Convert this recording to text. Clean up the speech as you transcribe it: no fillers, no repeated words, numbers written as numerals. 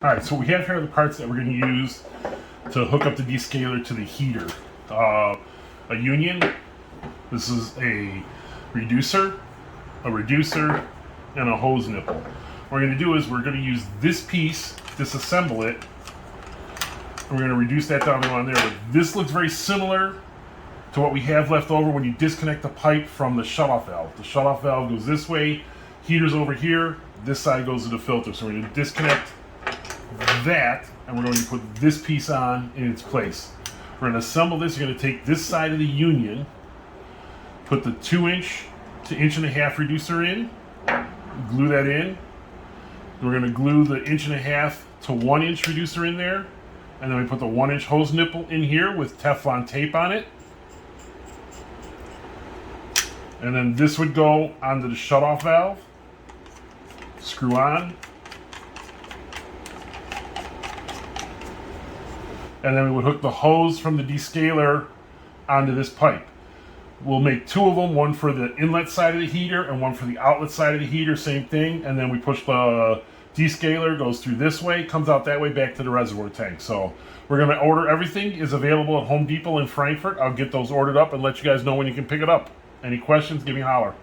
Alright, so we have here the parts that we're going to use to hook up the descaler to the heater. A union, this is a reducer, and a hose nipple. What we're going to do is we're going to use this piece, disassemble it, and we're going to reduce that down to on there. But this looks very similar to what we have left over when you disconnect the pipe from the shutoff valve. The shutoff valve goes this way, heater's over here, this side goes to the filter. So we're going to disconnect that, and we're going to put this piece on in its place. We're going to assemble this. You're going to take this side of the union, put the 2-inch to 1.5-inch reducer in, glue that in. We're going to glue the 1.5-inch to 1-inch reducer in there, and then we put the 1-inch hose nipple in here with Teflon tape on it. And then this would go onto the shutoff valve, screw on, and then we would hook the hose from the descaler onto this pipe. We'll make 2 of them, one for the inlet side of the heater and one for the outlet side of the heater, same thing. And then we push the descaler, goes through this way, comes out that way back to the reservoir tank. So we're gonna order everything, is available at Home Depot in Frankfurt. I'll get those ordered up and let you guys know when you can pick it up. Any questions, give me a holler.